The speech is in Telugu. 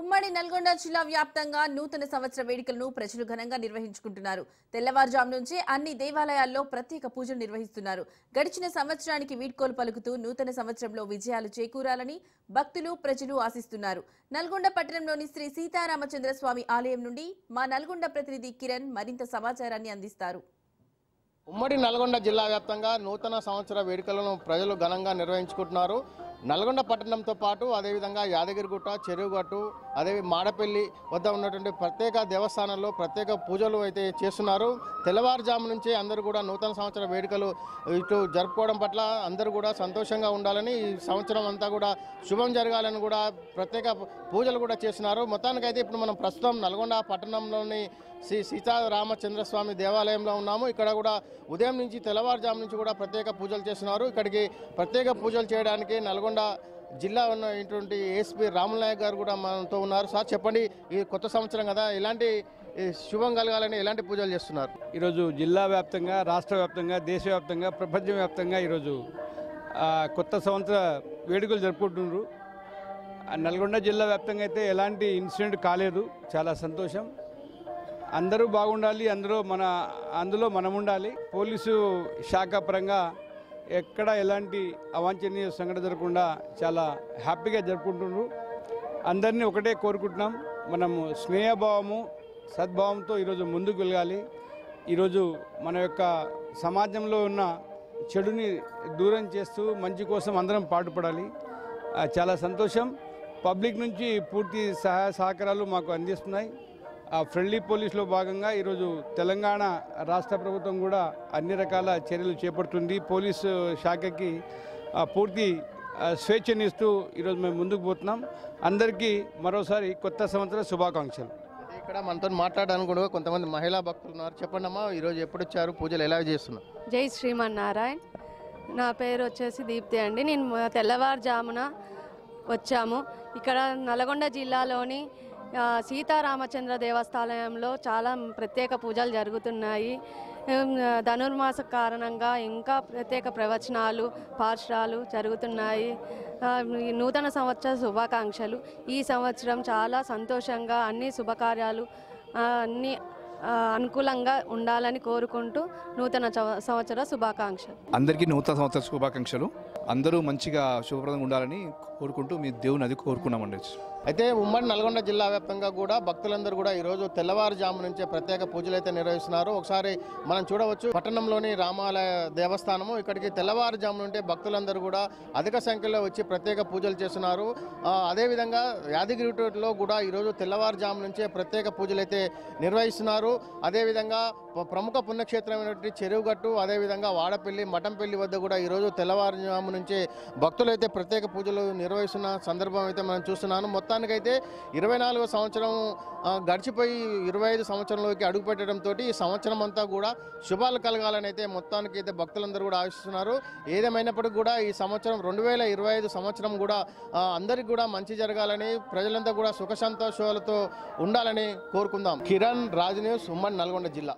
ఉమ్మడి నల్గొండ జిల్లా వ్యాప్తంగా నూతన సంవత్సర వేడుకలను ప్రజలు ఘనంగా నిర్వహించుకుంటున్నారు. తెల్లవారుజాము నుంచి అన్ని దేవాలయాల్లో ప్రత్యేక పూజలు నిర్వహిస్తున్నారు. గడిచిన సంవత్సరానికి వీడ్కోలు పలుకుతూ నూతన సంవత్సరంలో విజయాలు చేకూరాలని భక్తులు ప్రజలు ఆశిస్తున్నారు. నల్గొండ పట్టణంలోని శ్రీ సీతారామచంద్ర స్వామి ఆలయం నుండి మా నల్గొండ ప్రతినిధి కిరణ్ మరింత సమాచారాన్ని అందిస్తారు. ఉమ్మడి నల్గొండ జిల్లా వ్యాప్తంగా నూతన సంవత్సర వేడుకలను ప్రజలు ఘనంగా నిర్వహించుకుంటున్నారు. నల్గొండ పట్టణంతో పాటు అదేవిధంగా యాదగిరిగుట్ట, చెరువుగట్టు, అదే మాడపల్లి వద్ద ఉన్నటువంటి ప్రత్యేక దేవస్థానాల్లో ప్రత్యేక పూజలు అయితే చేస్తున్నారు. తెల్లవారుజాము నుంచి అందరూ కూడా నూతన సంవత్సర వేడుకలు ఇటు జరుపుకోవడం పట్ల అందరూ కూడా సంతోషంగా ఉండాలని, ఈ సంవత్సరం అంతా కూడా శుభం జరగాలని కూడా ప్రత్యేక పూజలు కూడా చేస్తున్నారు. మొత్తానికైతే ఇప్పుడు మనం ప్రస్తుతం నల్గొండ పట్టణంలోని శ్రీ సీతారామచంద్రస్వామి దేవాలయంలో ఉన్నాము. ఇక్కడ కూడా ఉదయం నుంచి తెల్లవారుజాము నుంచి కూడా ప్రత్యేక పూజలు చేస్తున్నారు. ఇక్కడికి ప్రత్యేక పూజలు చేయడానికి నల్గొండ జిల్లా ఉన్నటువంటి ఏఎస్పీ రాముల నాయక్ గారు కూడా మనతో ఉన్నారు. సార్ చెప్పండి, ఈ కొత్త సంవత్సరం కదా, ఎలాంటి శుభం కలగాలని ఎలాంటి పూజలు చేస్తున్నారు? ఈరోజు జిల్లా వ్యాప్తంగా, రాష్ట్ర వ్యాప్తంగా, దేశవ్యాప్తంగా, ప్రపంచవ్యాప్తంగా ఈరోజు కొత్త సంవత్సర వేడుకలు జరుపుకుంటున్నారు. నల్గొండ జిల్లా వ్యాప్తంగా అయితే ఎలాంటి ఇన్సిడెంట్ కాలేదు, చాలా సంతోషం. అందరూ బాగుండాలి, అందులో మనం ఉండాలి. పోలీసు శాఖ పరంగా ఎక్కడ ఎలాంటి అవాంఛనీయ సంఘటన జరగకుండా చాలా హ్యాపీగా జరుపుకుంటున్నారు. అందరినీ ఒకటే కోరుకుంటున్నాం, మనము స్నేహభావము, సద్భావంతో ఈరోజు ముందుకు వెళ్ళాలి. ఈరోజు మన యొక్క సమాజంలో ఉన్న చెడుని దూరం చేస్తూ మంచి కోసం అందరం పాటుపడాలి. చాలా సంతోషం. పబ్లిక్ నుంచి పూర్తి సహాయ సహకారాలు మాకు అందిస్తున్నాయి. ఫ్రెండ్లీ పోలీసులో భాగంగా ఈరోజు తెలంగాణ రాష్ట్ర ప్రభుత్వం కూడా అన్ని రకాల చర్యలు చేపడుతుంది. పోలీసు శాఖకి పూర్తి స్వేచ్ఛనిస్తూ ఈరోజు మేము ముందుకు పోతున్నాం. అందరికీ మరోసారి కొత్త సంవత్సర శుభాకాంక్షలు. ఇక్కడ మనతో మాట్లాడడానికి కూడా కొంతమంది మహిళా భక్తులు ఉన్నారు. చెప్పండి అమ్మా, ఈరోజు ఎప్పుడు వచ్చారు, పూజలు ఎలా చేస్తున్నారు? జై శ్రీమన్నారాయణ. నా పేరు వచ్చేసి దీప్తి అండి. నేను తెల్లవారుజామున వచ్చాము. ఇక్కడ నల్గొండ జిల్లాలోని సీతారామచంద్ర దేవస్థానంలో చాలా ప్రత్యేక పూజలు జరుగుతున్నాయి. ధనుర్మాస కారణంగా ఇంకా ప్రత్యేక ప్రవచనాలు, పాఠశాలలు జరుగుతున్నాయి. నూతన సంవత్సర శుభాకాంక్షలు. ఈ సంవత్సరం చాలా సంతోషంగా అన్ని శుభకార్యాలు అన్ని అనుకూలంగా ఉండాలని కోరుకుంటూ నూతన సంవత్సర శుభాకాంక్షలు. అందరికీ నూతన సంవత్సర శుభాకాంక్షలు. అందరూ మంచిగా శుభప్రదంగా ఉండాలని కోరుకుంటూ మీ దేవుని అది కోరుకున్నామండి. అయితే ఉమ్మడి నల్గొండ జిల్లా వ్యాప్తంగా కూడా భక్తులందరూ కూడా ఈరోజు తెల్లవారుజాము నుంచే ప్రత్యేక పూజలు అయితే నిర్వహిస్తున్నారు. ఒకసారి మనం చూడవచ్చు, పట్టణంలోని రామాలయ దేవస్థానము, ఇక్కడికి తెల్లవారుజాము నుంటే భక్తులందరూ కూడా అధిక సంఖ్యలో వచ్చి ప్రత్యేక పూజలు చేస్తున్నారు. అదేవిధంగా యాదగిరిలో కూడా ఈరోజు తెల్లవారుజాము నుంచే ప్రత్యేక పూజలు అయితే నిర్వహిస్తున్నారు. అదేవిధంగా ప్రముఖ పుణ్యక్షేత్రమైనటువంటి చెరువుగట్టు, అదేవిధంగా వాడపల్లి, మఠంపల్లి వద్ద కూడా ఈరోజు తెల్లవారుజాము నుంచే భక్తులు అయితే ప్రత్యేక పూజలు నిర్వహిస్తున్న సందర్భం అయితే మనం చూస్తున్నాను. మొత్తానికైతే 24వ సంవత్సరం గడిచిపోయి 25 సంవత్సరంలోకి అడుగుపెట్టడంతో ఈ సంవత్సరం అంతా కూడా శుభాలు కలగాలని అయితే మొత్తానికి అయితే భక్తులందరూ కూడా ఆశిస్తున్నారు. ఏదేమైనప్పటికీ కూడా ఈ సంవత్సరం 2025 సంవత్సరం కూడా అందరికీ కూడా మంచి జరగాలని, ప్రజలంతా కూడా సుఖ సంతోషాలతో ఉండాలని కోరుకుందాం. కిరణ్, రాజ్ న్యూస్, ఉమ్మడి నల్గొండ జిల్లా.